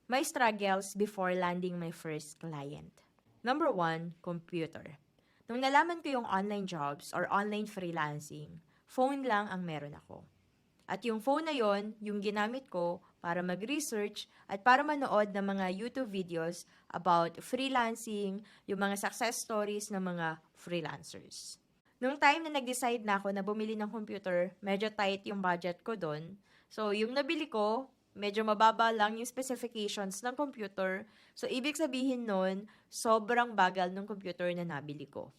My struggles before landing my first client. Number 1, computer. Nung nalaman ko yung online jobs or online freelancing, phone lang ang meron ako. At yung phone na yon, yung ginamit ko para mag-research at para manood ng mga YouTube videos about freelancing, yung mga success stories ng mga freelancers. Nung time na nag-decide na ako na bumili ng computer, medyo tight yung budget ko doon. So, yung nabili ko, medyo mababa lang yung specifications ng computer. So, ibig sabihin nun, sobrang bagal ng computer na nabili ko.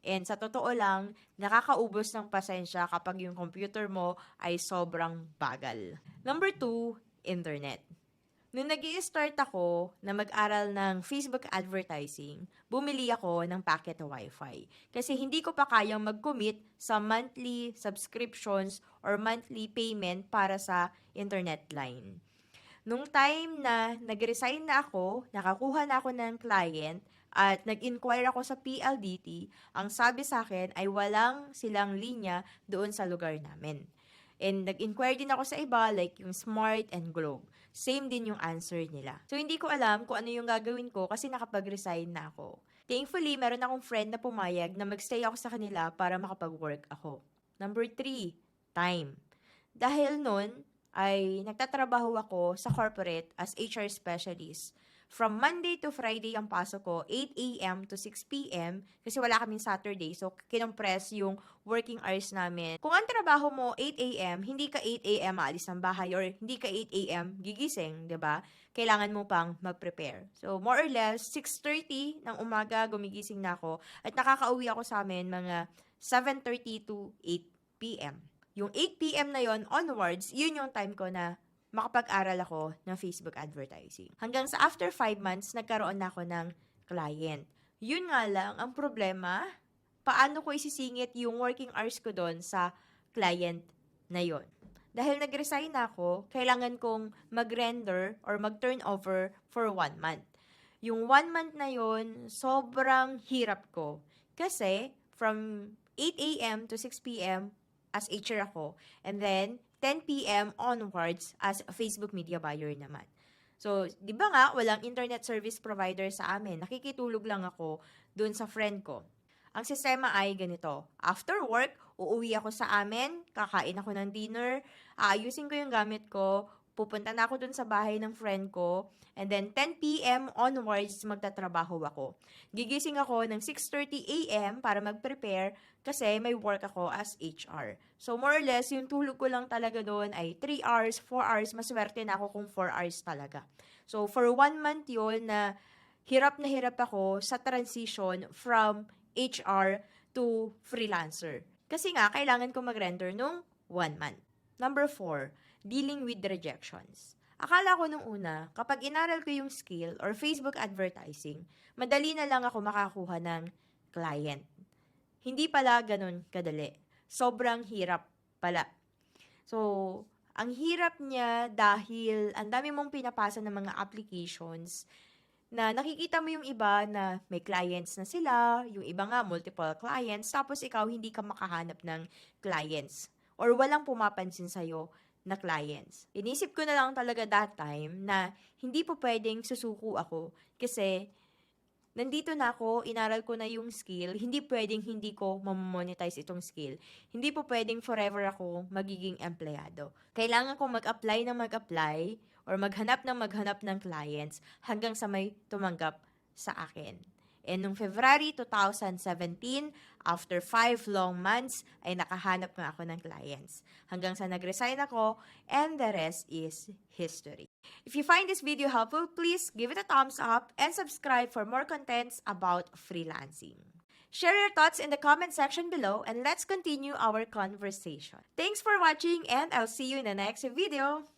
And sa totoo lang, nakakaubos ng pasensya kapag yung computer mo ay sobrang bagal. Number 2, internet. Nung nag-i-start ako na mag-aral ng Facebook advertising, bumili ako ng packet Wi-Fi. Kasi hindi ko pa kayang mag-commit sa monthly subscriptions or monthly payment para sa internet line. Nung time na nag-resign na ako, nakakuha na ako ng client, at nag-inquire ako sa PLDT, ang sabi sa akin ay walang silang linya doon sa lugar namin. And nag-inquire din ako sa iba, like yung Smart and Globe. Same din yung answer nila. So, hindi ko alam kung ano yung gagawin ko kasi nakapag-resign na ako. Thankfully, meron akong friend na pumayag na magstay ako sa kanila para makapag-work ako. Number 3, time. Dahil nun, ay nagtatrabaho ako sa corporate as HR specialist. From Monday to Friday ang pasok ko, 8 a.m. to 6 p.m. kasi wala kaming Saturday. So, kinompress yung working hours namin. Kung ang trabaho mo 8 a.m., hindi ka 8 a.m. aalis ng bahay or hindi ka 8 a.m. gigising, 'di ba? Kailangan mo pang mag-prepare. So, more or less, 6:30 ng umaga gumigising na ako at nakakauwi ako sa amin mga 7:30 to 8 p.m. Yung 8 p.m. na yon onwards, yun yung time ko na makapag-aral ako ng Facebook advertising. Hanggang sa after 5 months, nagkaroon na ako ng client. Yun nga lang, ang problema, paano ko isisingit yung working hours ko doon sa client na yon. Dahil nag-resign na ako, kailangan kong mag-render or mag-turnover for 1 month. Yung 1 month na yon, sobrang hirap ko. Kasi, from 8 a.m. to 6 p.m., as HR ako, and then 10 p.m. onwards as a Facebook media buyer naman. So, di ba nga, walang internet service provider sa amin. Nakikitulog lang ako dun sa friend ko. Ang sistema ay ganito. After work, uuwi ako sa amin, kakain ako ng dinner, aayusin ko yung gamit ko, pupunta na ako dun sa bahay ng friend ko, and then 10 p.m. onwards, magtatrabaho ako. Gigising ako ng 6:30 a.m. para mag-prepare kasi may work ako as HR. So, more or less, yung tulog ko lang talaga doon ay 3 hours, 4 hours. Maswerte na ako kung 4 hours talaga. So, for 1 month yun na hirap ako sa transition from HR to freelancer. Kasi nga, kailangan ko mag-render nung 1 month. Number 4, dealing with rejections. Akala ko nung una, kapag inaral ko yung skill or Facebook advertising, madali na lang ako makakuha ng client. Hindi pala ganun kadali. Sobrang hirap pala. So, ang hirap niya dahil ang dami mong pinapasa ng mga applications na nakikita mo yung iba na may clients na sila, yung iba nga multiple clients, tapos ikaw hindi ka makahanap ng clients or walang pumapansin sa'yo na clients. Inisip ko na lang talaga that time na hindi po pwedeng susuko ako kasi nandito na ako, inaral ko na yung skill, hindi pwedeng hindi ko mamonetize itong skill. Hindi po pwedeng forever ako magiging empleyado. Kailangan ko mag-apply or maghanap ng clients hanggang sa may tumanggap sa akin. And noong February 2017, after 5 long months, ay nakahanap nga ako ng clients. Hanggang sa nag-resign ako, and the rest is history. If you find this video helpful, please give it a thumbs up and subscribe for more contents about freelancing. Share your thoughts in the comment section below and let's continue our conversation. Thanks for watching and I'll see you in the next video.